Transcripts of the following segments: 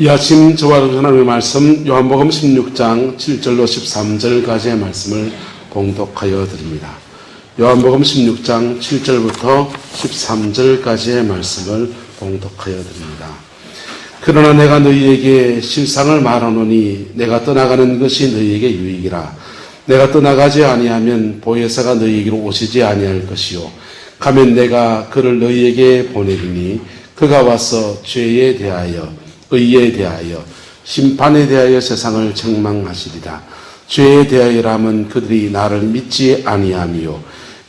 이 아침 저와 하나님의 말씀 요한복음 16장 7절로 13절까지의 말씀을 봉독하여 드립니다. 요한복음 16장 7절부터 13절까지의 말씀을 봉독하여 드립니다. 그러나 내가 너희에게 실상을 말하노니 내가 떠나가는 것이 너희에게 유익이라. 내가 떠나가지 아니하면 보혜사가 너희에게로 오시지 아니할 것이요 가면 내가 그를 너희에게 보내리니 그가 와서 죄에 대하여 의에 대하여 심판에 대하여 세상을 책망하시리라. 죄에 대하여라면 그들이 나를 믿지 아니하미요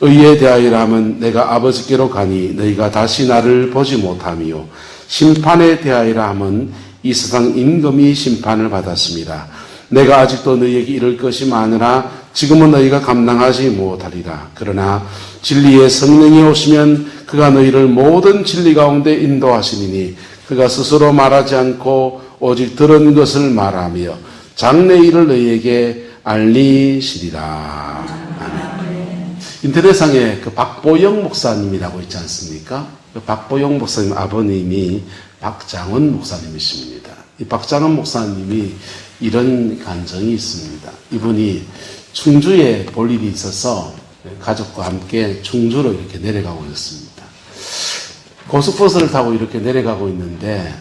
의에 대하여라면 내가 아버지께로 가니 너희가 다시 나를 보지 못하미요 심판에 대하여라면 이 세상 임금이 심판을 받았습니다. 내가 아직도 너희에게 이를 것이 많으나 지금은 너희가 감당하지 못하리라. 그러나 진리의 성령이 오시면 그가 너희를 모든 진리 가운데 인도하시리니 그가 스스로 말하지 않고 오직 들은 것을 말하며 장래 일을 너희에게 알리시리라. 아멘. 인터넷상에 그 박보영 목사님이라고 있지 않습니까? 그 박보영 목사님 아버님이 박장원 목사님이십니다. 이 박장원 목사님이 이런 간증이 있습니다. 이분이 충주에 볼 일이 있어서 가족과 함께 충주로 이렇게 내려가고 있었습니다. 고속버스를 타고 이렇게 내려가고 있는데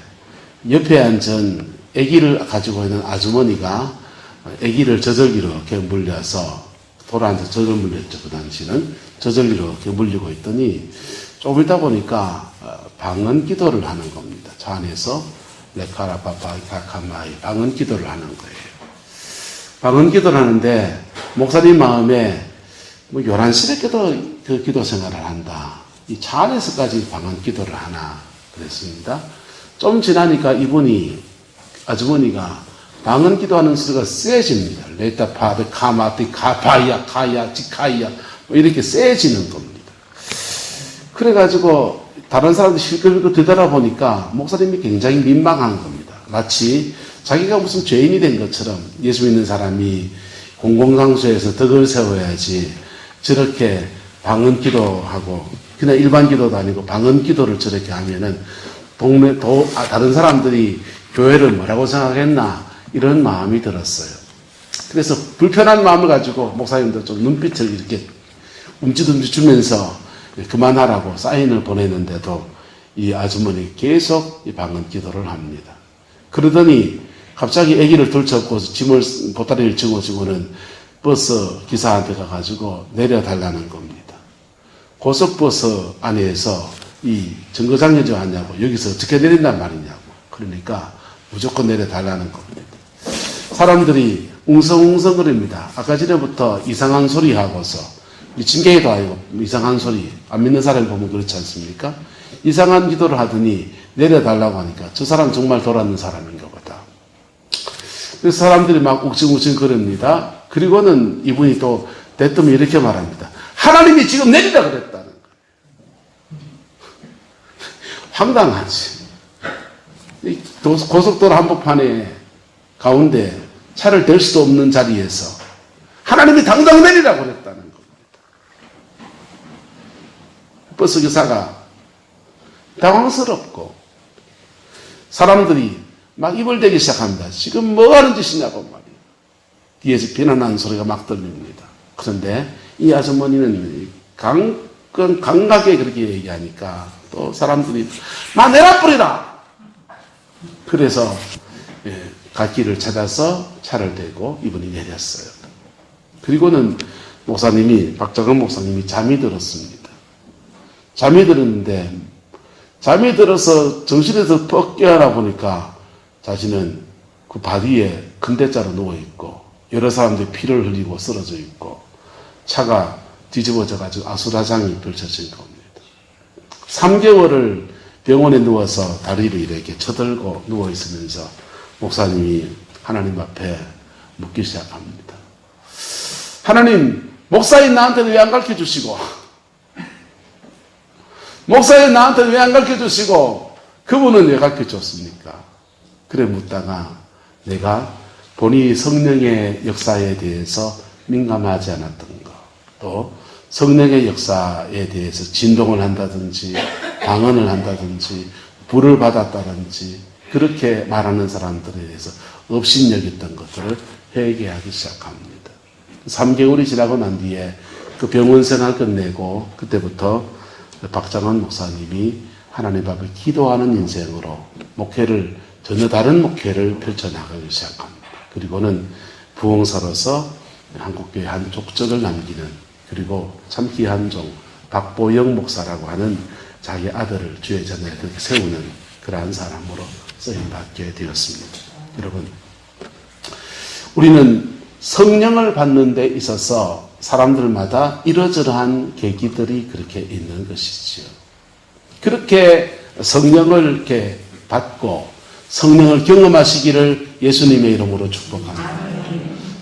옆에 앉은 아기를 가지고 있는 아주머니가 아기를 저절기로 이렇게 물려서 돌아앉아 저절 물렸죠. 그 당시는 저절기로 이렇게 물리고 있더니 조금 있다 보니까 방언 기도를 하는 겁니다. 저 안에서 레카라파파 카카마이 방언 기도를 하는 거예요. 방언 기도를 하는데 목사님 마음에 뭐 요란스럽게도 그 기도 생활을 한다. 이 차 안에서까지 방언 기도를 하나 그랬습니다. 좀 지나니까 이분이 아주머니가 방언 기도하는 소리가 세집니다. 레타 파베 카마티 카파이야 카야 지카이야 뭐 이렇게 세지는 겁니다. 그래가지고 다른 사람들이 실컷 되돌아보니까 목사님이 굉장히 민망한 겁니다. 마치 자기가 무슨 죄인이 된 것처럼 예수 믿는 사람이 공공장소에서 덕을 세워야지 저렇게 방언 기도하고 그냥 일반 기도도 아니고 방언 기도를 저렇게 하면은 다른 사람들이 교회를 뭐라고 생각했나 이런 마음이 들었어요. 그래서 불편한 마음을 가지고 목사님도 좀 눈빛을 이렇게 움찔움찔 주면서 그만하라고 사인을 보내는데도 이 아주머니 계속 이 방언 기도를 합니다. 그러더니 갑자기 아기를 들쳐업고 짐을 보따리를 짊어지고는 버스 기사한테 가가지고 내려달라는 겁니다. 고속버스 안에서 이 정거장려지 왔냐고 여기서 어떻게 내린단 말이냐고 그러니까 무조건 내려달라는 겁니다. 사람들이 웅성웅성거립니다. 아까 전에부터 이상한 소리 하고서 진개도 아니고 이상한 소리 안 믿는 사람을 보면 그렇지 않습니까? 이상한 기도를 하더니 내려달라고 하니까 저 사람 정말 돌아오는 사람인가 보다. 그래서 사람들이 막 욱증욱증 거립니다. 그리고는 이분이 또 대뜸 이렇게 말합니다. 하나님이 지금 내리라 그랬다는 거예요. 황당하지. 고속도로 한복판에 가운데 차를 댈 수도 없는 자리에서 하나님이 당장 내리라 그랬다는 겁니다. 버스 기사가 당황스럽고 사람들이 막 입을 대기 시작합니다. 지금 뭐 하는 짓이냐고 말이에요. 뒤에서 비난하는 소리가 막 들립니다. 그런데 이 아주머니는 강하게 그렇게 얘기하니까 또 사람들이 나 내놔버리라. 그래서 갈 길을 찾아서 차를 대고 이분이 내렸어요. 그리고는 박정은 목사님이 잠이 들었습니다. 잠이 들었는데 잠이 들어서 정신에서 퍽 깨어나 보니까 자신은 그 바디에 근대자로 누워있고 여러 사람들이 피를 흘리고 쓰러져 있고 차가 뒤집어져가지고 아수라장이 펼쳐진 겁니다. 3개월을 병원에 누워서 다리를 이렇게 쳐들고 누워있으면서 목사님이 하나님 앞에 묻기 시작합니다. 하나님, 목사인 나한테는 왜 안 가르쳐주시고 목사인 나한테는 왜 안 가르쳐주시고 그분은 왜 가르쳐줬습니까? 그래 묻다가 내가 본인이 성령의 역사에 대해서 민감하지 않았던 것, 또 성령의 역사에 대해서 진동을 한다든지 방언을 한다든지 불을 받았다든지 그렇게 말하는 사람들에 대해서 업신여겼던 것들을 회개하기 시작합니다. 3개월이 지나고 난 뒤에 그 병원 생활 끝내고 그때부터 박장원 목사님이 하나님 앞에 기도하는 인생으로 목회를 전혀 다른 목회를 펼쳐나가기 시작합니다. 그리고는 부흥사로서 한국교회 한 족적을 남기는, 그리고 참 귀한 종 박보영 목사라고 하는 자기 아들을 주의 전에 그렇게 세우는 그러한 사람으로 쓰임받게 되었습니다. 여러분, 우리는 성령을 받는 데 있어서 사람들마다 이러저러한 계기들이 그렇게 있는 것이지요. 그렇게 성령을 이렇게 받고 성령을 경험하시기를 예수님의 이름으로 축복합니다.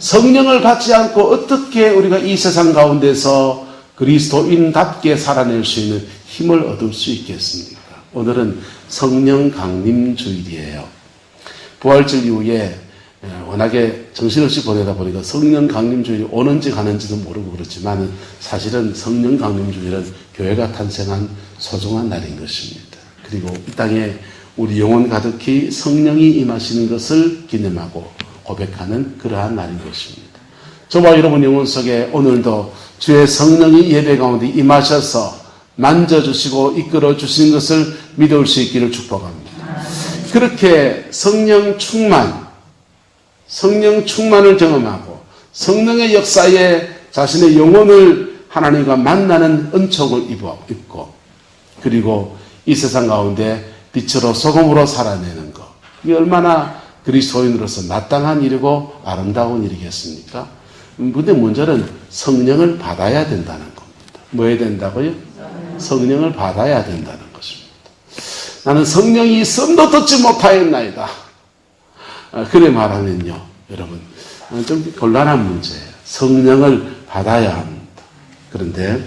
성령을 받지 않고 어떻게 우리가 이 세상 가운데서 그리스도인답게 살아낼 수 있는 힘을 얻을 수 있겠습니까? 오늘은 성령 강림 주일이에요. 부활절 이후에 워낙에 정신없이 보내다 보니까 성령 강림 주일이 오는지 가는지도 모르고 그렇지만 사실은 성령 강림 주일은 교회가 탄생한 소중한 날인 것입니다. 그리고 이 땅에 우리 영혼 가득히 성령이 임하시는 것을 기념하고 고백하는 그러한 날인 것입니다. 저와 여러분 영혼 속에 오늘도 주의 성령이 예배 가운데 임하셔서 만져주시고 이끌어주시는 것을 믿을 수 있기를 축복합니다. 그렇게 성령 충만을 경험하고 성령의 역사에 자신의 영혼을 하나님과 만나는 은총을 입고, 그리고 이 세상 가운데 빛으로 소금으로 살아내는 것, 이게 얼마나 그리스도인으로서 마땅한 일이고 아름다운 일이겠습니까? 근데 문제는 성령을 받아야 된다는 겁니다. 뭐 해야 된다고요? 성령을 받아야 된다는 것입니다. 나는 성령이 썸도 듣지 못하였나이다. 그래 말하면요, 여러분, 좀 곤란한 문제예요. 성령을 받아야 합니다. 그런데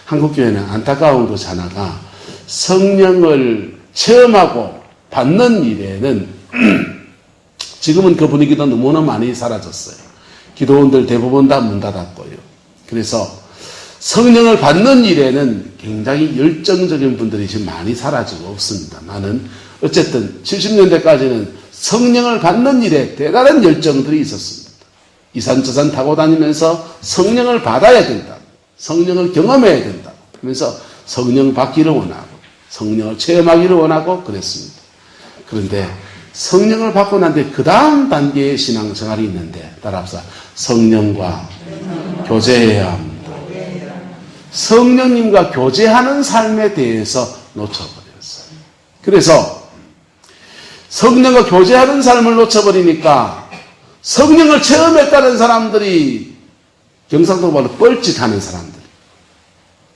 한국교회는 안타까운 것 하나가 성령을 체험하고 받는 일에는 지금은 그 분위기도 너무나 많이 사라졌어요. 기도원들 대부분 다 문 닫았고요. 그래서 성령을 받는 일에는 굉장히 열정적인 분들이 지금 많이 사라지고 없습니다만은 어쨌든 70년대까지는 성령을 받는 일에 대단한 열정들이 있었습니다. 이산저산 타고 다니면서 성령을 받아야 된다, 성령을 경험해야 된다 하면서 성령 받기를 원하고 성령을 체험하기를 원하고 그랬습니다. 그런데 성령을 받고 난 뒤에 그 다음 단계의 신앙생활이 있는데, 따라합시다. 성령과 교제해야 합니다. 성령님과 교제하는 삶에 대해서 놓쳐버렸어요. 그래서 성령과 교제하는 삶을 놓쳐버리니까 성령을 체험했다는 사람들이 경상도 말로 뻘짓하는 사람들,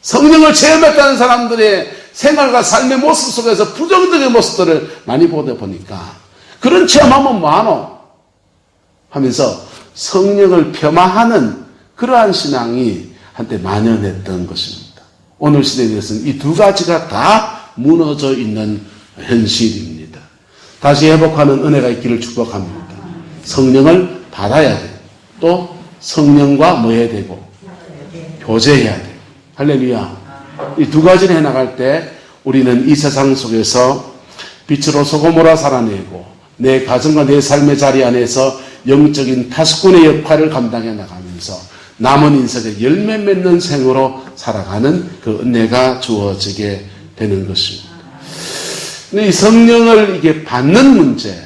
성령을 체험했다는 사람들의 생활과 삶의 모습 속에서 부정적인 모습들을 많이 보다 보니까 그런 체험하면 뭐하노? 하면서 성령을 폄하하는 그러한 신앙이 한때 만연했던 것입니다. 오늘 시대에서는 이 두 가지가 다 무너져 있는 현실입니다. 다시 회복하는 은혜가 있기를 축복합니다. 성령을 받아야 돼요. 또 성령과 뭐 해야 되고? 교제해야 돼요. 할렐루야. 이 두 가지를 해나갈 때 우리는 이 세상 속에서 빛으로 소금으로 살아내고 내 가정과 내 삶의 자리 안에서 영적인 파수꾼의 역할을 감당해 나가면서 남은 인생의 열매 맺는 생으로 살아가는 그 은혜가 주어지게 되는 것입니다. 근데 이 성령을 이게 받는 문제,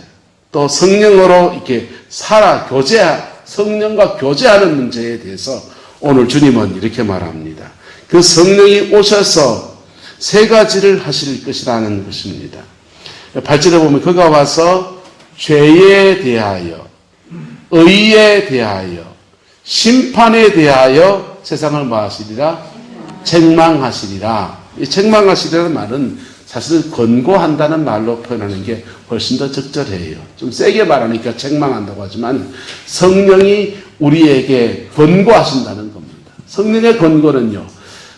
또 성령으로 이렇게 성령과 교제하는 문제에 대해서 오늘 주님은 이렇게 말합니다. 그 성령이 오셔서 세 가지를 하실 것이라는 것입니다. 8절에 보면 그가 와서 죄에 대하여, 의에 대하여, 심판에 대하여 세상을 뭐 하시리라? 책망하시리라. 이 책망하시리라는 말은 사실 권고한다는 말로 표현하는 게 훨씬 더 적절해요. 좀 세게 말하니까 책망한다고 하지만 성령이 우리에게 권고하신다는 겁니다. 성령의 권고는요,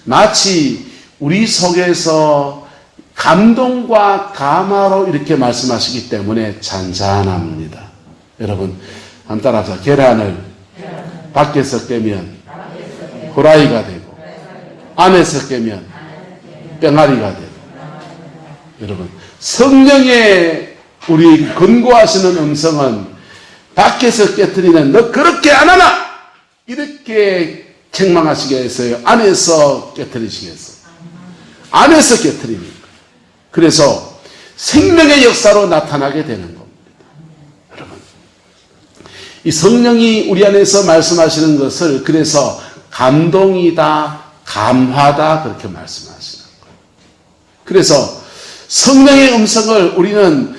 마치 우리 속에서 감동과 감화로 이렇게 말씀하시기 때문에 잔잔합니다. 여러분, 한 따라서 계란을 밖에서 깨면 후라이가 되고 안에서 깨면 뺑아리가 되고, 여러분, 성령의 우리 권고하시는 음성은 밖에서 깨트리는 너 그렇게 안 하나? 이렇게 책망하시겠어요? 안에서 깨트리시겠어요? 안에서 깨트립니다. 그래서 생명의 역사로 나타나게 되는 겁니다. 여러분, 이 성령이 우리 안에서 말씀하시는 것을 그래서 감동이다, 감화다 그렇게 말씀하시는 거예요. 그래서 성령의 음성을 우리는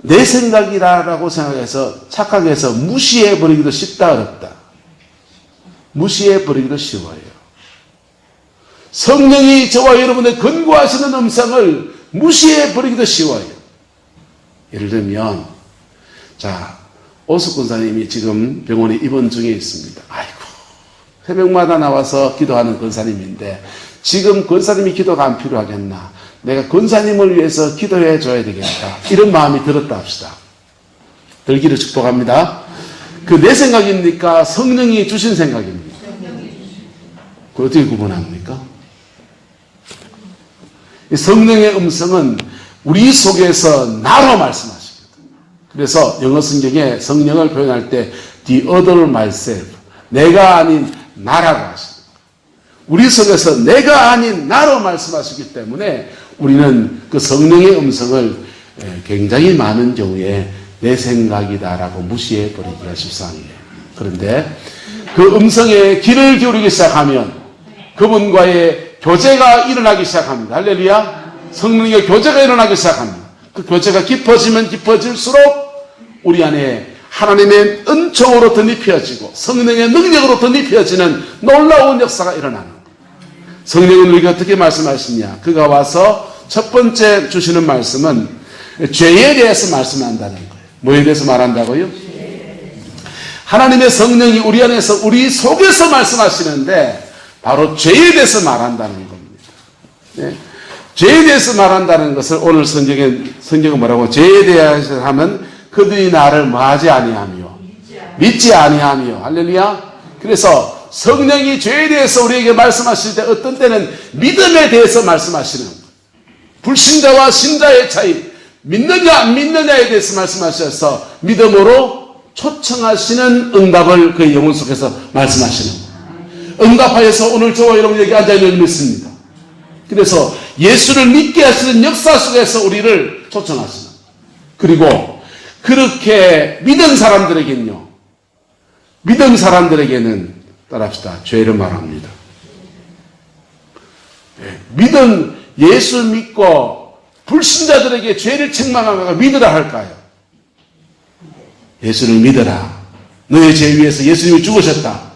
내 생각이라고 생각해서 착각해서 무시해버리기도 쉽다 어렵다. 무시해버리기도 쉬워요. 성령이 저와 여러분의 권고하시는 음성을 무시해버리기도 쉬워요. 예를 들면 자, 오숙 권사님이 지금 병원에 입원 중에 있습니다. 아이고, 새벽마다 나와서 기도하는 권사님인데 지금 권사님이 기도가 안 필요하겠나? 내가 권사님을 위해서 기도해 줘야 되겠다. 이런 마음이 들었다 합시다. 들기를 축복합니다. 그 내 생각입니까? 성령이 주신 생각입니까? 그걸 어떻게 구분합니까? 이 성령의 음성은 우리 속에서 나로 말씀하시거든요. 그래서 영어 성경에 성령을 표현할 때 the other myself, 내가 아닌 나라고 하십니다. 우리 속에서 내가 아닌 나로 말씀하시기 때문에 우리는 그 성령의 음성을 굉장히 많은 경우에 내 생각이다라고 무시해버리기가 십상이에요. 그런데 그 음성에 귀를 기울이기 시작하면 그분과의 교제가 일어나기 시작합니다. 할렐루야. 성령의 교제가 일어나기 시작합니다. 그 교제가 깊어지면 깊어질수록 우리 안에 하나님의 은총으로 덧입혀지고 성령의 능력으로 덧입혀지는 놀라운 역사가 일어나는 거예요. 성령은 우리가 어떻게 말씀하시냐? 그가 와서 첫 번째 주시는 말씀은 죄에 대해서 말씀한다는 거예요. 뭐에 대해서 말한다고요? 하나님의 성령이 우리 안에서 우리 속에서 말씀하시는데 바로 죄에 대해서 말한다는 겁니다. 네. 죄에 대해서 말한다는 것을 오늘 성경은 뭐라고? 죄에 대해서 하면 그들이 나를 뭐하지 아니하며 믿지 아니하며 할렐루야. 그래서 성령이 죄에 대해서 우리에게 말씀하실 때 어떤 때는 믿음에 대해서 말씀하시는 거예요. 불신자와 신자의 차이, 믿느냐 안 믿느냐에 대해서 말씀하셔서 믿음으로 초청하시는 응답을 그의 영혼 속에서 말씀하시는 거예요. 응답하여서 오늘 저와 여러분 여기 앉아있는 믿습니다. 그래서 예수를 믿게 하시는 역사 속에서 우리를 초청하시는 거예요. 그리고 그렇게 믿은 사람들에게는요, 믿은 사람들에게는 따라합시다. 죄를 말합니다. 믿은 예수 믿고 불신자들에게 죄를 책망하다가 믿으라 할까요? 예수를 믿어라. 너의 죄 위해서 예수님이 죽으셨다.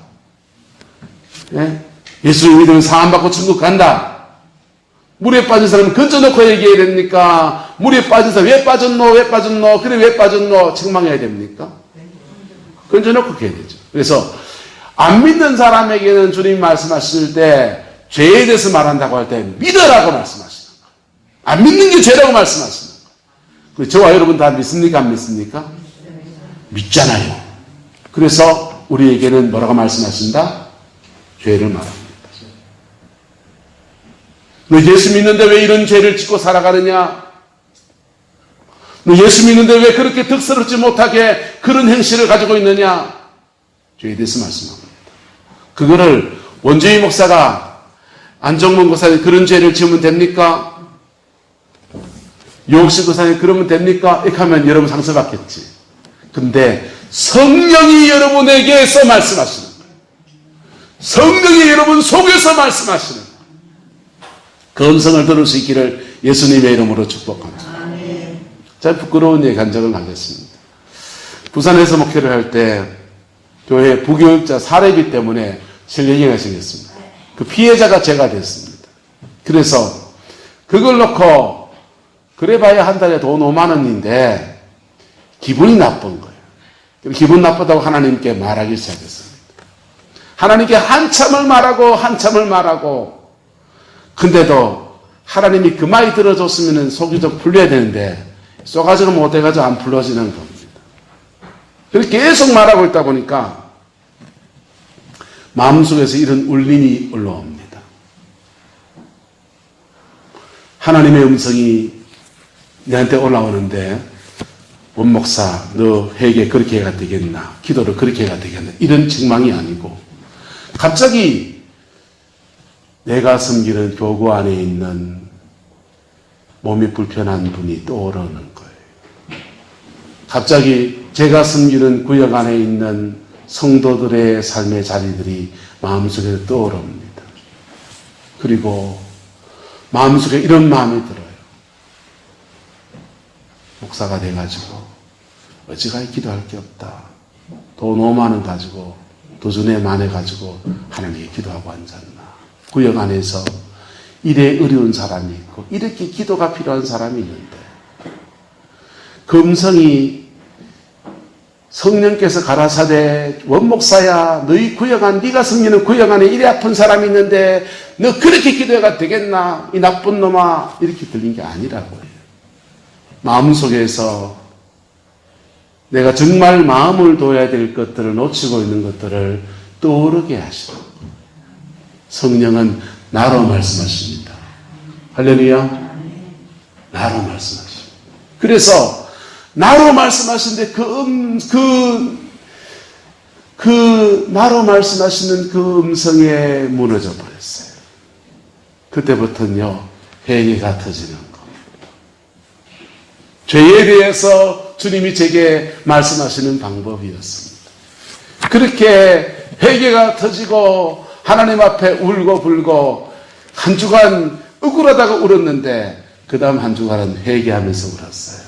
예수를 믿으면 사함받고 천국 간다. 물에 빠진 사람은 건져놓고 얘기해야 됩니까? 물에 빠진 사람 왜 빠졌노? 왜 빠졌노? 그래 왜 빠졌노? 책망해야 됩니까? 건져놓고 해야 되죠. 그래서 안 믿는 사람에게는 주님 말씀하실 때 죄에 대해서 말한다고 할 때 믿으라고 말씀하시는 거예요. 안 믿는 게 죄라고 말씀하시는 거예요. 저와 여러분 다 믿습니까? 안 믿습니까? 믿잖아요. 그래서 우리에게는 뭐라고 말씀하신다? 죄를 말합니다. 너 예수 믿는데 왜 이런 죄를 짓고 살아가느냐? 너 예수 믿는데 왜 그렇게 득스럽지 못하게 그런 행실을 가지고 있느냐? 죄에 대해서 말씀합니다. 그거를 원주희 목사가 안정문 목사님 그런 죄를 지으면 됩니까? 유옥식 목사님 그러면 됩니까? 이렇게 하면 여러분 상처받겠지. 근데 성령이 여러분에게서 말씀하시는 거예요. 성령이 여러분 속에서 말씀하시는 거예요. 그 음성을 들을 수 있기를 예수님의 이름으로 축복합니다. 제가 부끄러운 얘기 한 적을 가졌습니다. 부산에서 목회를 할 때 교회 부교육자 사례비 때문에 실례기가 생겼습니다. 그 피해자가 제가 됐습니다. 그래서 그걸 놓고 그래봐야 한 달에 돈 5만 원인데 기분이 나쁜 거예요. 기분 나쁘다고 하나님께 말하기 시작했습니다. 하나님께 한참을 말하고 근데도 하나님이 그 말이 들어줬으면 속이 좀 풀려야 되는데 쏘가지고 못해가지고 안 풀어지는 겁니다. 그렇게 계속 말하고 있다 보니까 마음속에서 이런 울림이 올라옵니다. 하나님의 음성이 내한테 올라오는데 원목사 너 회개 그렇게 해가 되겠나, 기도를 그렇게 해가 되겠나, 이런 책망이 아니고 갑자기 내가 섬기는 교구 안에 있는 몸이 불편한 분이 떠오르는 거예요. 갑자기 제가 섬기는 구역 안에 있는 성도들의 삶의 자리들이 마음속에 떠오릅니다. 그리고 마음속에 이런 마음이 들어요. 목사가 돼가지고 어찌가히 기도할 게 없다. 돈 5만 원 가지고 도전에 만해가지고 하나님께 기도하고 앉았나. 구역 안에서 일에 어려운 사람이 있고 이렇게 기도가 필요한 사람이 있는데 그 음성이 성령께서 가라사대 원목사야 너희 구역 안 네가 섬기는 구역 안에 이래 아픈 사람이 있는데 너 그렇게 기도해가 되겠나 이 나쁜 놈아 이렇게 들린 게 아니라고요. 마음속에서 내가 정말 마음을 둬야 될 것들을 놓치고 있는 것들을 떠오르게 하시고 성령은 나로 말씀하십니다. 할렐루야. 나로 말씀하십니다. 그래서 나로 말씀하시는데 나로 말씀하시는 그 음성에 무너져 버렸어요. 그때부터는요, 회개가 터지는 겁니다. 죄에 대해서 주님이 제게 말씀하시는 방법이었습니다. 그렇게 회개가 터지고 하나님 앞에 울고 불고 한 주간 억울하다가 울었는데 그 다음 한 주간은 회개하면서 울었어요.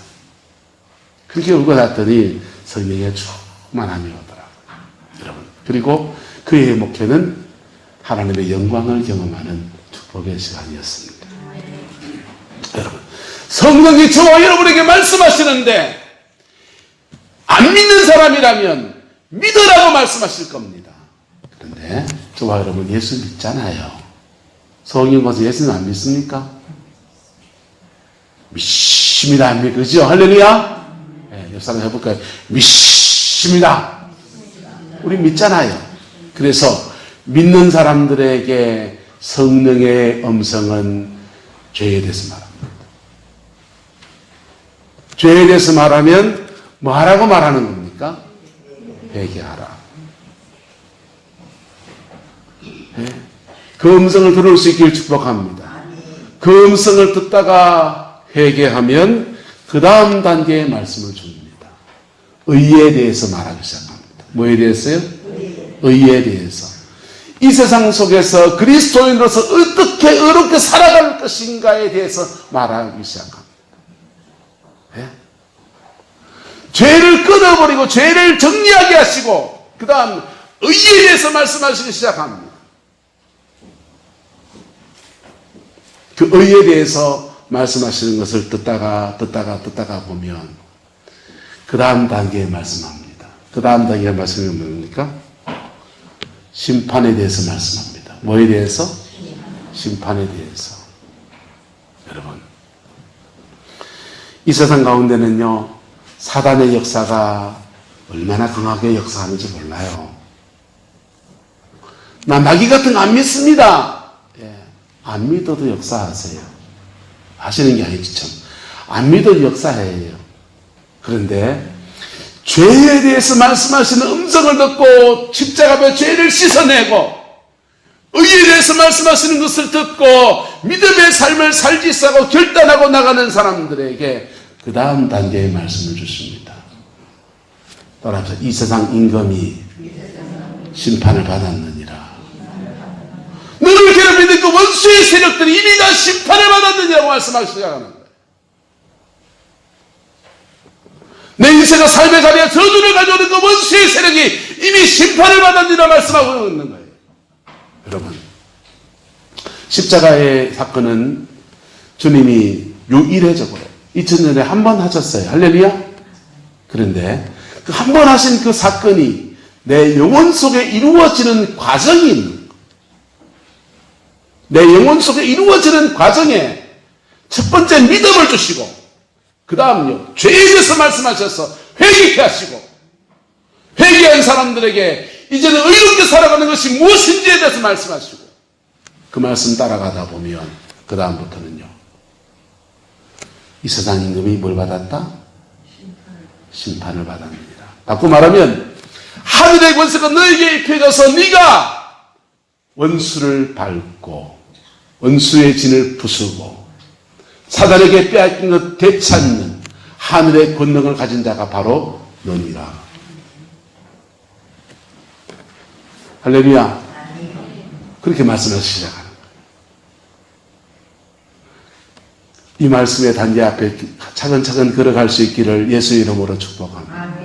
그렇게 울고 났더니 성령의 충만함이 오더라고요. 여러분. 그리고 그의 목회는 하나님의 영광을 경험하는 축복의 시간이었습니다. 여러분. 성령이 저와 여러분에게 말씀하시는데 안 믿는 사람이라면 믿으라고 말씀하실 겁니다. 그런데 저와 여러분 예수 믿잖아요. 성령 가서 예수는 안 믿습니까? 믿습니다. 안 믿고, 그죠? 할렐루야? 네, 옆 사람 해볼까요? 믿습니다. 우리 믿잖아요. 그래서 믿는 사람들에게 성령의 음성은 죄에 대해서 말합니다. 죄에 대해서 말하면 뭐 하라고 말하는 겁니까? 회개하라. 네. 그 음성을 들을 수 있기를 축복합니다. 그 음성을 듣다가 회개하면 그 다음 단계의 말씀을 줍니다. 의에 대해서 말하기 시작합니다. 뭐에 대해서요? 의에 대해서. 이 세상 속에서 그리스도인으로서 어떻게 의롭게 살아갈 것인가에 대해서 말하기 시작합니다. 네? 죄를 끊어버리고 죄를 정리하게 하시고 그 다음 의에 대해서 말씀하시기 시작합니다. 그 의에 대해서 말씀하시는 것을 듣다가 보면 그 다음 단계에 말씀합니다. 그 다음 단계의 말씀이 뭡니까? 심판에 대해서 말씀합니다. 뭐에 대해서? 심판에 대해서. 여러분, 이 세상 가운데는요, 사단의 역사가 얼마나 강하게 역사하는지 몰라요. 나 마귀 같은 거 안 믿습니다. 예, 안 믿어도 역사하세요. 하시는 게 아니지 참. 안 믿어도 역사해요. 그런데 죄에 대해서 말씀하시는 음성을 듣고 십자가에 죄를 씻어내고 의에 대해서 말씀하시는 것을 듣고 믿음의 삶을 살지싸고 결단하고 나가는 사람들에게 그 다음 단계의 말씀을 주십니다. 따라서 이 세상 임금이 심판을 받았느니라. 너를 괴롭히는 그 원수의 세력들이 이미 다 심판을 받았느냐고 말씀하시기 시작하는 거예요. 내 인생의 삶의 자리에 저주를 가져오는 그 원수의 세력이 이미 심판을 받았느니라 말씀하고 있는 거예요. 여러분, 십자가의 사건은 주님이 유일해적으로 2000년에 한 번 하셨어요. 할렐루야. 그런데 그 한 번 하신 그 사건이 내 영혼 속에 이루어지는 과정이 있는 거예요. 내 영혼 속에 이루어지는 과정에 첫 번째 믿음을 주시고 그 다음요, 죄에 대해서 말씀하셔서 회개케 하시고 회개한 사람들에게 이제는 의롭게 살아가는 것이 무엇인지에 대해서 말씀하시고 그 말씀 따라가다 보면 그 다음부터는요, 이 세상 임금이 뭘 받았다? 심판을 받았느니라. 바꾸고 말하면 하늘의 권세가 너에게 입혀져서 네가 원수를 밟고 원수의 진을 부수고 사단에게 빼앗긴 것 되찾는 하늘의 권능을 가진 자가 바로 너니라. 할렐루야. 그렇게 말씀을 시작하는 거예요. 이 말씀의 단계 앞에 차근차근 걸어갈 수 있기를 예수 이름으로 축복합니다.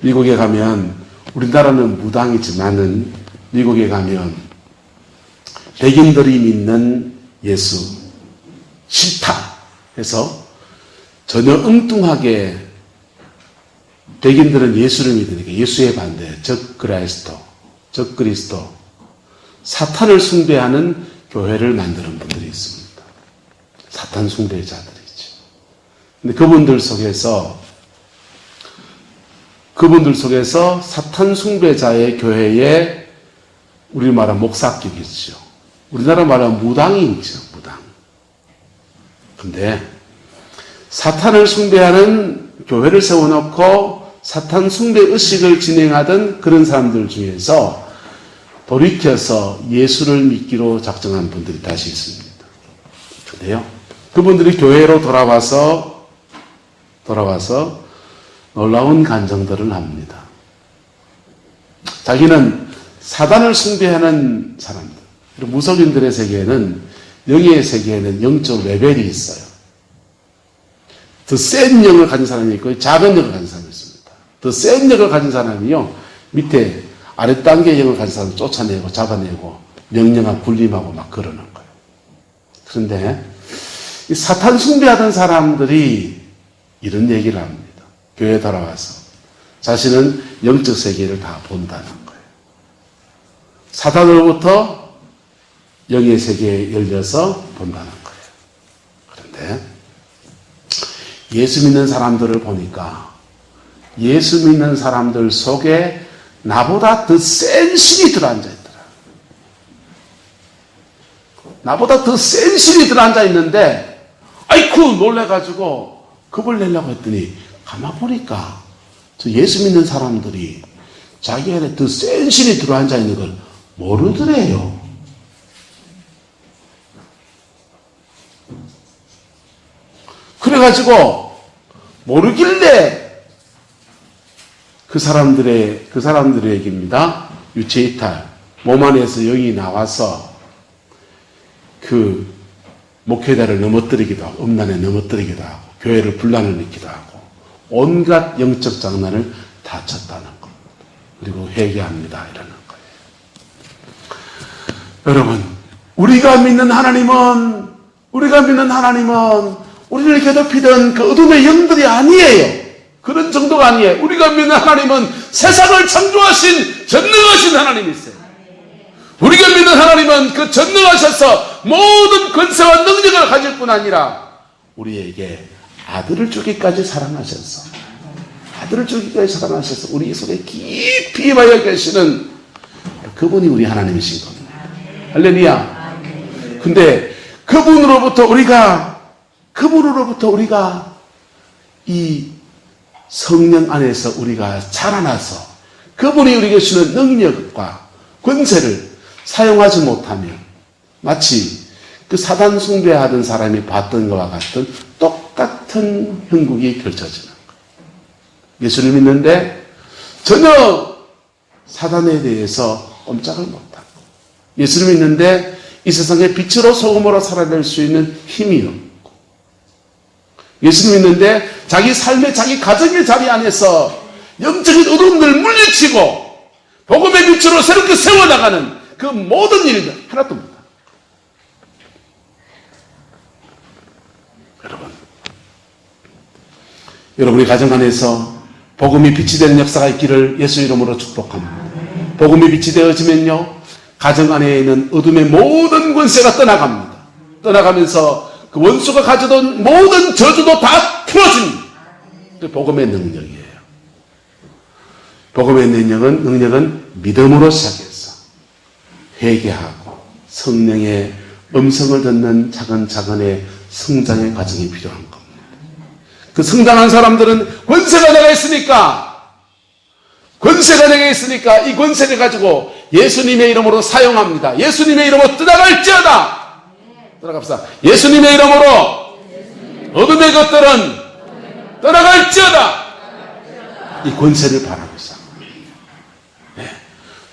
미국에 가면 우리나라는 무당이지만은 미국에 가면 백인들이 믿는 예수 싫다 해서 전혀 엉뚱하게 백인들은 예수를 믿으니까 예수의 반대 적그리스도 사탄을 숭배하는 교회를 만드는 분들이 있습니다. 사탄 숭배자들이죠. 근데 그분들 속에서 사탄 숭배자의 교회에 우리 말하면 목사격이죠. 우리나라 말하면 무당이죠. 무당. 근데 사탄을 숭배하는 교회를 세워놓고 사탄 숭배 의식을 진행하던 그런 사람들 중에서 돌이켜서 예수를 믿기로 작정한 분들이 다시 있습니다. 근데요, 그분들이 교회로 돌아와서 놀라운 간증들을 합니다. 자기는 사단을 숭배하는 사람들, 그리고 무속인들의 세계에는, 영의 세계에는 영적 레벨이 있어요. 더 센 영을 가진 사람이 있고 작은 영을 가진 사람이 있습니다. 더 센 영을 가진 사람이요, 밑에 아랫단계 영을 가진 사람을 쫓아내고 잡아내고 명령하고 군림하고 막 그러는 거예요. 그런데 이 사탄 숭배하던 사람들이 이런 얘기를 합니다. 교회에 돌아와서 자신은 영적 세계를 다 본다는 거예요. 사탄으로부터 영의 세계에 열려서 본다는 거예요. 그런데 예수 믿는 사람들을 보니까 예수 믿는 사람들 속에 나보다 더 센 신이 들어앉아 있더라. 나보다 더 센 신이 들어앉아 있는데 아이쿠 놀래가지고 겁을 내려고 했더니 가만 보니까 저 예수 믿는 사람들이 자기 안에 더 센 신이 들어앉아 있는 걸 모르더래요. 그래가지고 모르길래 그 사람들의 얘기입니다. 유체이탈, 몸 안에서 영이 나와서 그 목회자를 넘어뜨리기도 하고 음란에 넘어뜨리기도 하고 교회를 분란을 일으키기도 하고 온갖 영적 장난을 다 쳤다는 것. 그리고 회개합니다 이러는 거예요. 여러분, 우리가 믿는 하나님은 우리를 괴롭히던 그 어둠의 영들이 아니에요. 그런 정도가 아니에요. 우리가 믿는 하나님은 세상을 창조하신 전능하신 하나님이세요. 우리가 믿는 하나님은 그 전능하셔서 모든 권세와 능력을 가질 뿐 아니라 우리에게 아들을 주기까지 사랑하셔서 우리 속에 깊이 임하여 계시는 그분이 우리 하나님이신 겁니다. 할렐루야. 근데 그분으로부터 우리가 이 성령 안에서 우리가 자라나서 그분이 우리에게 주는 능력과 권세를 사용하지 못하면 마치 그 사단 숭배하던 사람이 봤던 것과 같은 똑같은 형국이 펼쳐지는 거예요. 예수를 믿는데 전혀 사단에 대해서 꼼짝을 못하고, 예수를 믿는데 이 세상에 빛으로 소금으로 살아낼 수 있는 힘이 없고, 예수를 믿는데 자기 삶의 자기 가정의 자리 안에서 영적인 어둠을 물리치고 복음의 빛으로 새롭게 세워나가는 그 모든 일들 하나도 못합니다. 여러분의 가정 안에서 복음이 빛이 되는 역사가 있기를 예수 이름으로 축복합니다. 복음이 빛이 되어지면요, 가정 안에 있는 어둠의 모든 권세가 떠나갑니다. 떠나가면서 그 원수가 가져던 모든 저주도 다 풀어집니다. 그 복음의 능력이에요. 복음의 능력은 믿음으로 시작해서 회개하고 성령의 음성을 듣는 차근차근의 성장의 과정이 필요한 겁니다. 그 성장한 사람들은 권세가 내가 있으니까 이 권세를 가지고 예수님의 이름으로 사용합니다. 예수님의 이름으로 떠나갈지어다. 떠나갑시다. 예수님의 이름으로 어둠의 것들은 떠나갈지어다. 이 권세를 바라고 있어요. 네.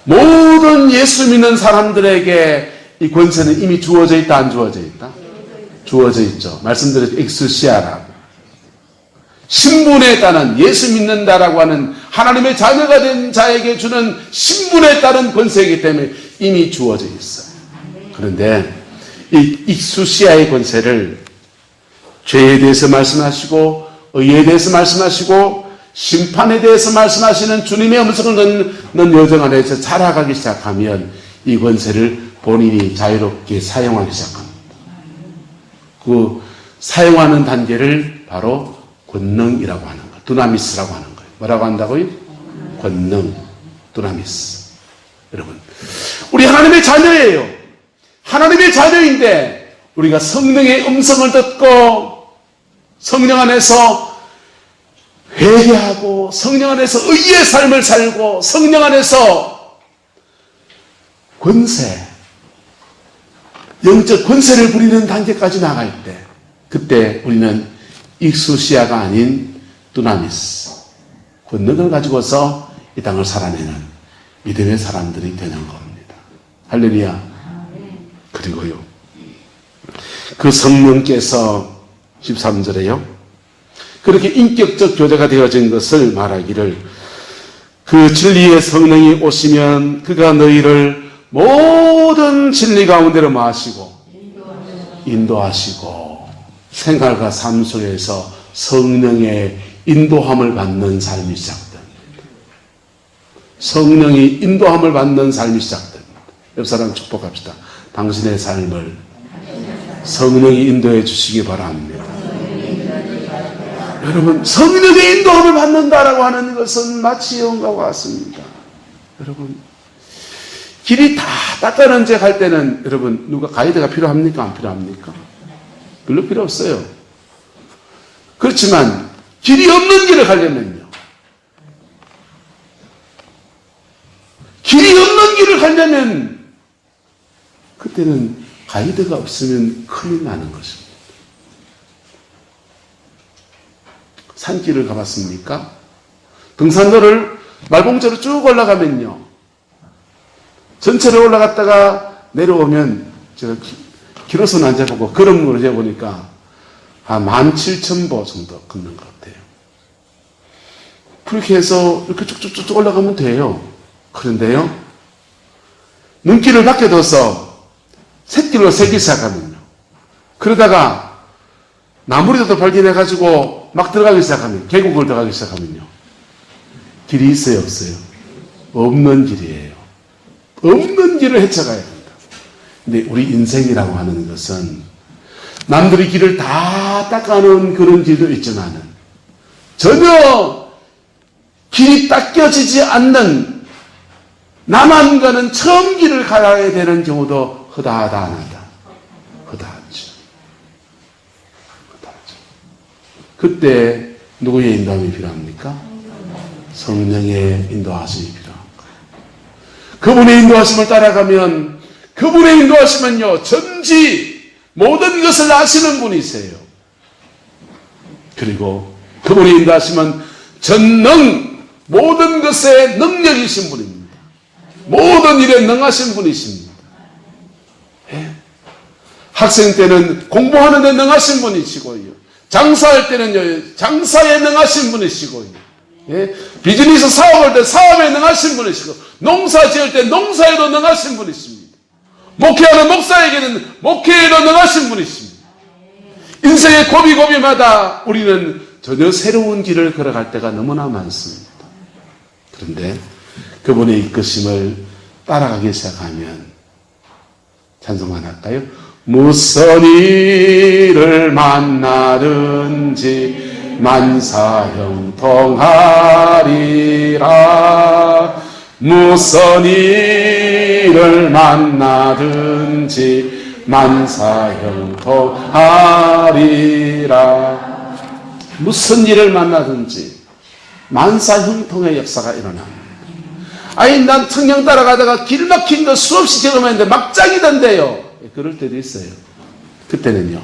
모든 예수 믿는 사람들에게 이 권세는 이미 주어져 있다, 안 주어져 있다? 주어져 있죠. 말씀드렸죠. 엑스시아라고. 신분에 따른, 예수 믿는다라고 하는 하나님의 자녀가 된 자에게 주는 신분에 따른 권세이기 때문에 이미 주어져 있어요. 그런데 이 익수시아의 권세를 죄에 대해서 말씀하시고 의에 대해서 말씀하시고 심판에 대해서 말씀하시는 주님의 음성을 듣는 여정 안에서 자라가기 시작하면 이 권세를 본인이 자유롭게 사용하기 시작합니다. 그 사용하는 단계를 바로 권능이라고 하는 거예요. 두나미스라고 하는 거예요. 뭐라고 한다고요? 권능, 두나미스. 여러분, 우리 하나님의 자녀예요. 하나님의 자녀인데 우리가 성령의 음성을 듣고 성령 안에서 회개하고 성령 안에서 의의 삶을 살고 성령 안에서 권세, 영적 권세를 부리는 단계까지 나갈 때 그때 우리는 익수시아가 아닌 두나미스, 권능을 가지고서 이 땅을 살아내는 믿음의 사람들이 되는 겁니다. 할렐루야. 그리고요, 그 성령께서 13절에요, 그렇게 인격적 교제가 되어진 것을 말하기를 그 진리의 성령이 오시면 그가 너희를 모든 진리 가운데로 마시고 인도하시고 생활과 삶 속에서 성령의 인도함을 받는 삶이 시작됩니다. 성령이 인도함을 받는 삶이 시작됩니다. 옆 사람 축복합시다. 당신의 삶을 성령이 인도해 주시기 바랍니다. 여러분, 성령의 인도함을 받는다라고 하는 것은 마치 영과 같습니다. 여러분, 길이 다 닦아는 제 갈 때는 여러분 누가 가이드가 필요합니까? 안 필요합니까? 별로 필요 없어요. 그렇지만 길이 없는 길을 가려면요, 길이 없는 길을 가려면 그때는 가이드가 없으면 큰일 나는 것입니다. 산길을 가봤습니까? 등산로를 말봉처로 쭉 올라가면요, 전체를 올라갔다가 내려오면 제가 키로수는 안 재보고 걸은 걸 재보니까 한 17,000보 정도 걷는 것 같아요. 그렇게 해서 이렇게 쭉쭉쭉 올라가면 돼요. 그런데요, 눈길을 밖에 둬서 샛길로 새기 시작하면요, 그러다가 나무리도 발견해가지고 막 들어가기 시작하면, 계곡을 들어가기 시작하면요, 길이 있어요, 없어요? 없는 길이에요. 없는 길을 헤쳐가야 됩니다. 근데 우리 인생이라고 하는 것은 남들이 길을 다 닦아놓은 그런 길도 있지만은 전혀 길이 닦여지지 않는, 나만 가는 처음 길을 가야 되는 경우도 허다하다 안 하다. 허다하죠. 그때 누구의 인도함이 필요합니까? 성령의 인도하심이 필요합니다. 그분의 인도하심을 따라가면, 그분의 인도하시면요, 전지 모든 것을 아시는 분이세요. 그리고 그분의 인도하시면 전능, 모든 것에 능력이신 분입니다. 모든 일에 능하신 분이십니다. 예? 학생 때는 공부하는 데 능하신 분이시고요, 장사할 때는요, 장사에 능하신 분이시고요, 예? 비즈니스 사업할 때 사업에 능하신 분이시고, 농사 지을 때 농사에도 능하신 분이십니다. 목회하는 목사에게는 목회에도 능하신 분이십니다. 인생의 고비고비마다 우리는 전혀 새로운 길을 걸어갈 때가 너무나 많습니다. 그런데 그분의 이끄심을 따라가기 시작하면, 찬송만 할까요? 무슨 일을 만나든지 만사형통하리라. 무슨 일을 만나든지 만사형통하리라. 무슨 일을 만나든지 만사형통의 역사가 일어납니다. 아니, 난 성령 따라가다가 길 막힌 거 수없이 경험했는데 막장이던데요. 그럴 때도 있어요. 그때는요,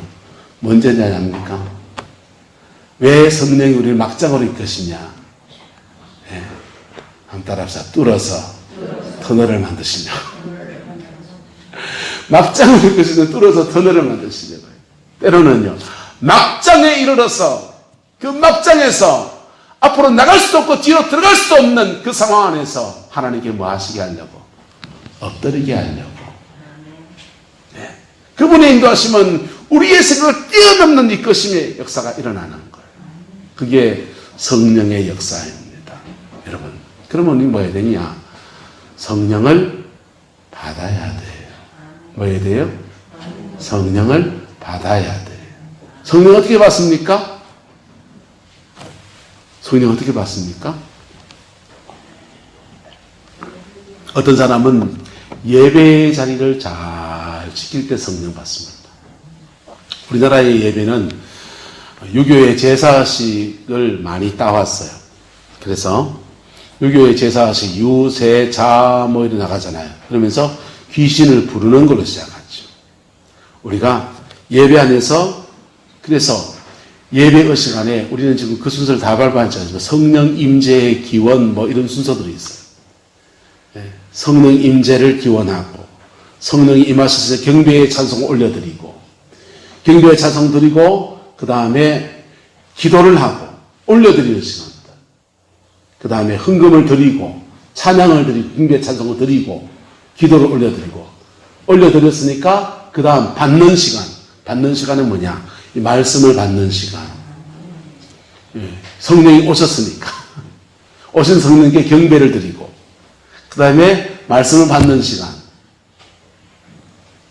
뭔지 아십니까? 왜 성령이 우리를 막장으로 이끄시냐? 예, 한번 따라합시다. 뚫어서 터널을 만드시냐? 막장을 이끄시는 뚫어서 터널을 만드시려고요. 때로는요, 막장에 이르러서 그 막장에서 앞으로 나갈 수도 없고 뒤로 들어갈 수도 없는 그 상황 안에서 하나님께 뭐 하시게 하려고? 엎드리게 하려고. 네. 그분의 인도하시면 우리의 생각을 뛰어넘는 이끄심의 역사가 일어나는 거예요. 그게 성령의 역사입니다. 여러분, 그러면 뭐 해야 되냐? 성령을 받아야 돼요. 뭐 해야 돼요? 성령을 받아야 돼요. 성령 어떻게 받습니까? 성령 어떻게 받습니까? 어떤 사람은 예배의 자리를 잘 지킬 때 성령 받습니다. 우리나라의 예배는 유교의 제사식을 많이 따왔어요. 그래서 유교의 제사식, 유, 세, 자 뭐 이런 나가잖아요. 그러면서 귀신을 부르는 걸로 시작하죠. 우리가 예배 안에서 그래서 예배 시간에 우리는 지금 그 순서를 다 밟아왔지 않습니까? 성령 임재의 기원 뭐 이런 순서들이 있어요. 네. 성령 임재를 기원하고 성령이 임하셔서 경배의 찬송을 올려드리고 경배의 찬송 드리고 그 다음에 기도를 하고 올려드리는 시간입니다. 그 다음에 헌금을 드리고 찬양을 드리고 경배의 찬송을 드리고 기도를 올려드렸으니까 그 다음 받는 시간은 뭐냐? 이 말씀을 받는 시간. 성령이 오셨으니까 오신 성령께 경배를 드리고 그 다음에 말씀을 받는 시간,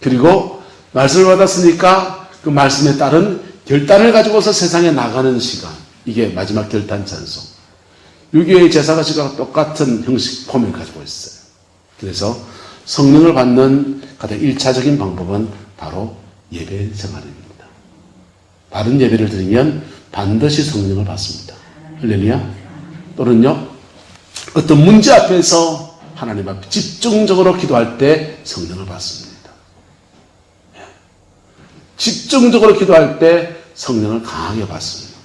그리고 말씀을 받았으니까 그 말씀에 따른 결단을 가지고서 세상에 나가는 시간. 이게 마지막 결단 찬송. 유교의 제사가시가 똑같은 형식 폼을 가지고 있어요. 그래서 성령을 받는 가장 1차적인 방법은 바로 예배 생활입니다. 바른 예배를 드리면 반드시 성령을 받습니다. 할렐루야. 또는요, 어떤 문제 앞에서 하나님 앞에 집중적으로 기도할 때 성령을 받습니다. 집중적으로 기도할 때 성령을 강하게 받습니다.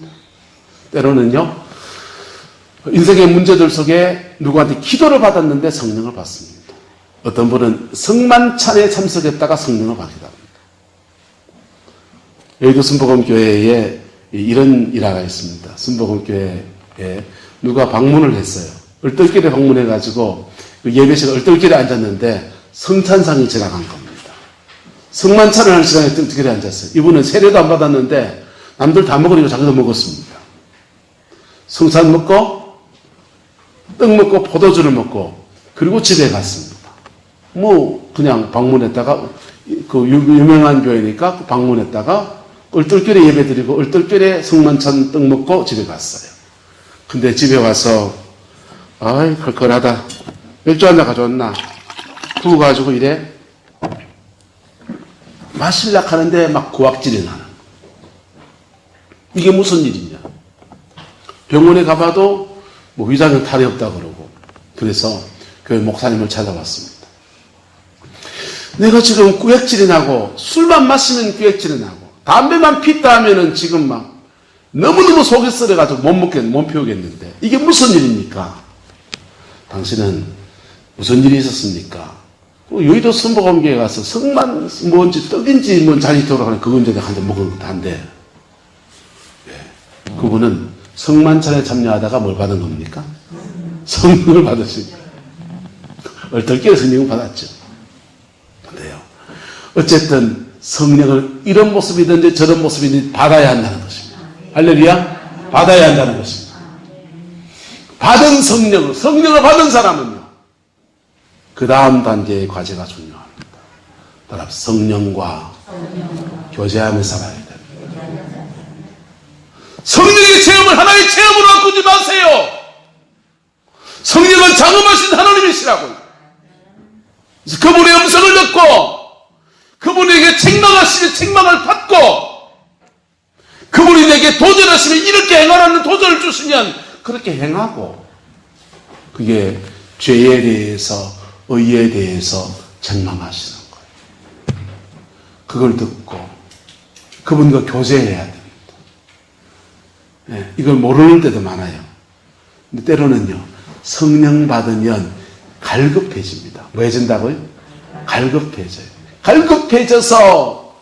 때로는요, 인생의 문제들 속에 누구한테 기도를 받았는데 성령을 받습니다. 어떤 분은 성만찬에 참석했다가 성령을 받기도 합니다. 여의도 순복음교회에 이런 일화가 있습니다. 순복음교회에 누가 방문을 했어요. 얼떨결에 방문해가지고 그 예배실에 얼떨결에 앉았는데 성찬상이 지나간 겁니다. 성만찬을 하는 시간에 얼떨결에 앉았어요. 이분은 세례도 안 받았는데 남들 다 먹으니까 자기도 먹었습니다. 성찬 먹고 떡 먹고 포도주를 먹고 그리고 집에 갔습니다. 뭐 그냥 방문했다가 그 유명한 교회니까 방문했다가 얼떨결에 예배드리고 얼떨결에 성만찬 떡 먹고 집에 갔어요. 근데 집에 와서 아이 컬컬하다. 맥주 한잔 가져왔나? 부어가지고 이래 마시려고 하는데 막 구악질이 나는 거예요. 이게 무슨 일이냐? 병원에 가봐도 뭐 위장에 탈이 없다 그러고 그래서 교회 목사님을 찾아왔습니다. 내가 지금 구역질이 나고 술만 마시면 구역질이 나고 담배만 피다 하면은 지금 막 너무너무 속이 썰어가지고 못 피우겠는데 이게 무슨 일입니까? 당신은 무슨 일이 있었습니까? 여의도 순복음교회 가서 성만 뭔지 떡인지 뭔 잔이 돌아가는 그건 이제 한 잔 먹은 것도 한데 그분은 성만찬에 참여하다가 뭘 받은 겁니까? 성령을 받으시니까 얼떨결에 성령을 받았죠. 근데요, 어쨌든 성령을 이런 모습이든지 저런 모습이든지 받아야 한다는 것입니다. 할렐루야. 받아야 한다는 것입니다. 받은 성령을 받은 사람은요, 그 다음 단계의 과제가 중요합니다. 따라 성령과 교제하며 살아야 됩니다. 성령의 체험을 하나의 체험으로 바꾸지 마세요. 성령은 장엄하신 하나님이시라고요. 그래서 그분의 음성을 듣고 그분에게 책망하시면 책망을 받고, 그분이 내게 도전하시면 이렇게 행하라는 도전을 주시면 그렇게 행하고, 그게 죄에 대해서, 의에 대해서 책망하시는 거예요. 그걸 듣고 그분과 교제해야 됩니다. 네, 이걸 모르는 때도 많아요. 근데 때로는요, 성령 받으면 갈급해집니다. 뭐 해진다고요? 갈급해져요. 갈급해져서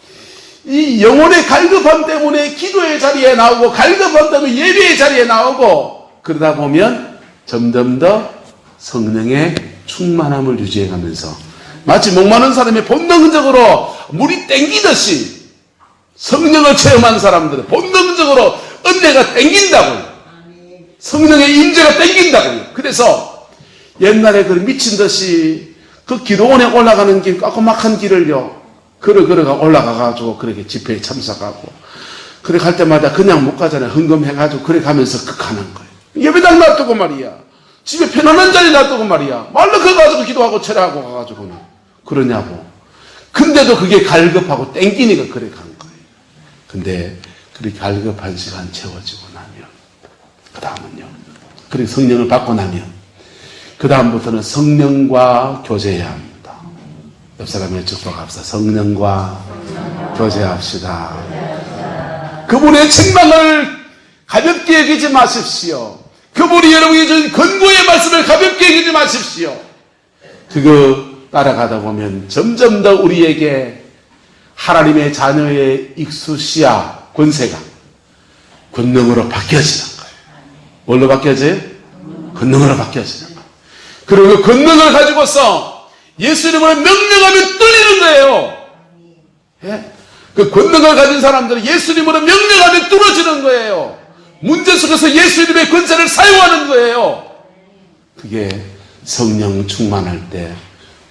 이 영혼의 갈급함 때문에 기도의 자리에 나오고, 갈급함 때문에 예배의 자리에 나오고, 그러다 보면 점점 더 성령의 충만함을 유지해가면서 마치 목마른 사람이 본능적으로 물이 땡기듯이 성령을 체험한 사람들은 본능적으로 은혜가 땡긴다고요. 성령의 임재가 땡긴다고요. 그래서 옛날에 그 미친 듯이 그 기도원에 올라가는 길, 까꾸막한 길을요, 걸어가 올라가가지고 그렇게 집회에 참석하고, 그래 갈 때마다 그냥 못 가잖아요. 흥금해가지고 그래 가면서 극하는 거예요. 예배당 놔두고 말이야, 집에 편안한 자리 놔두고 말이야, 말로 그거 가지고 기도하고 철회하고 가가지고는 그러냐고. 근데도 그게 갈급하고 땡기니까 그래 간 거예요. 근데 그렇게 갈급한 시간 채워지고 나면, 그 다음은요, 그렇게 성령을 받고 나면 그 다음부터는 성령과 교제해야 합니다. 옆 사람의 축복합시다. 성령과 교제합시다. 그분의 책망을 가볍게 여기지 마십시오. 그분이 여러분이 준 권고의 말씀을 가볍게 여기지 마십시오. 그거 따라가다 보면 점점 더 우리에게 하나님의 자녀의 익수시야, 권세가 권능으로 바뀌어지는 거예요. 뭘로 바뀌어져요? 권능으로 바뀌어지는 거예요. 그리고 그 권능을 가지고서 예수 이름으로 명령하면 뚫리는 거예요. 예? 그 권능을 가진 사람들은 예수 이름으로 명령하면 뚫어지는 거예요. 문제 속에서 예수 이름의 권세를 사용하는 거예요. 그게 성령 충만할 때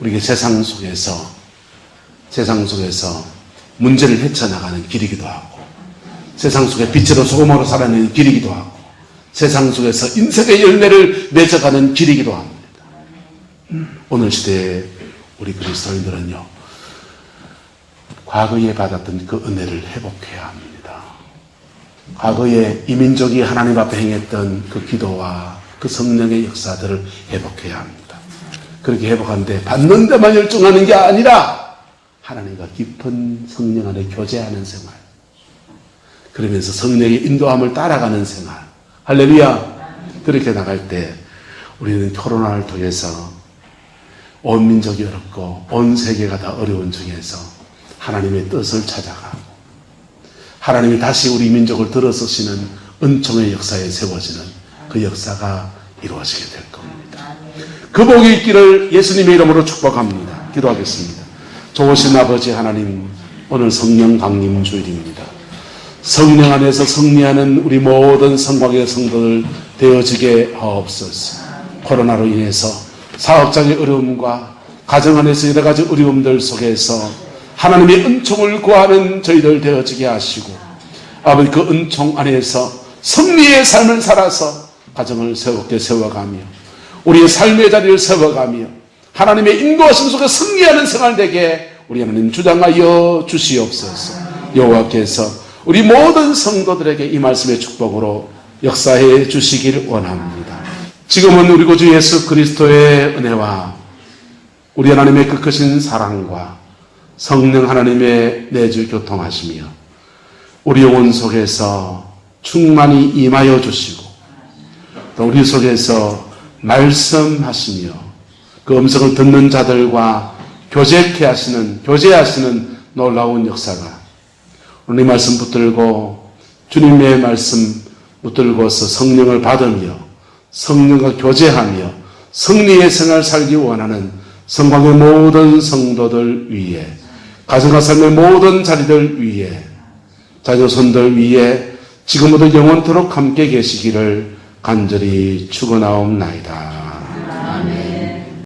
우리가 세상 속에서 문제를 헤쳐나가는 길이기도 하고, 세상 속에 빛으로 소금으로 살아내는 길이기도 하고, 세상 속에서 인생의 열매를 맺어가는 길이기도 합니다. 오늘 시대에 우리 그리스도인들은요, 과거에 받았던 그 은혜를 회복해야 합니다. 과거에 이 민족이 하나님 앞에 행했던 그 기도와 그 성령의 역사들을 회복해야 합니다. 그렇게 회복하는데 받는 데만 열중하는 게 아니라 하나님과 깊은 성령 안에 교제하는 생활, 그러면서 성령의 인도함을 따라가는 생활, 할렐루야. 그렇게 나갈 때 우리는 코로나를 통해서 온 민족이 어렵고 온 세계가 다 어려운 중에서 하나님의 뜻을 찾아가고, 하나님이 다시 우리 민족을 들어서시는 은총의 역사에 세워지는 그 역사가 이루어지게 될 겁니다. 그 복이 있기를 예수님의 이름으로 축복합니다. 기도하겠습니다. 좋으신 아버지 하나님, 오늘 성령 강림 주일입니다. 성령 안에서 승리하는 우리 모든 성곽의 성도들 되어지게 하옵소서. 코로나로 인해서 사업장의 어려움과 가정 안에서 여러 가지 어려움들 속에서 하나님의 은총을 구하는 저희들 되어지게 하시고, 아버지 그 은총 안에서 승리의 삶을 살아서 가정을 새롭게 세워가며 우리의 삶의 자리를 세워가며 하나님의 인도하심 속에 승리하는 생활 되게 우리 하나님 주장하여 주시옵소서. 여호와께서 우리 모든 성도들에게 이 말씀의 축복으로 역사해 주시길 원합니다. 지금은 우리 구주 예수 그리스도의 은혜와 우리 하나님의 그 크신 사랑과 성령 하나님의 내주 교통하시며 우리 영혼 속에서 충만히 임하여 주시고, 또 우리 속에서 말씀하시며 그 음성을 듣는 자들과 교제하시는 놀라운 역사가 오늘 이 말씀 붙들고 주님의 말씀 붙들고서 성령을 받으며 성령과 교제하며 승리의 생활을 살기 원하는 성곽의 모든 성도들 위에, 가정과 삶의 모든 자리들 위에, 자녀손들 위에 지금부터 영원토록 함께 계시기를 간절히 축원하옵나이다.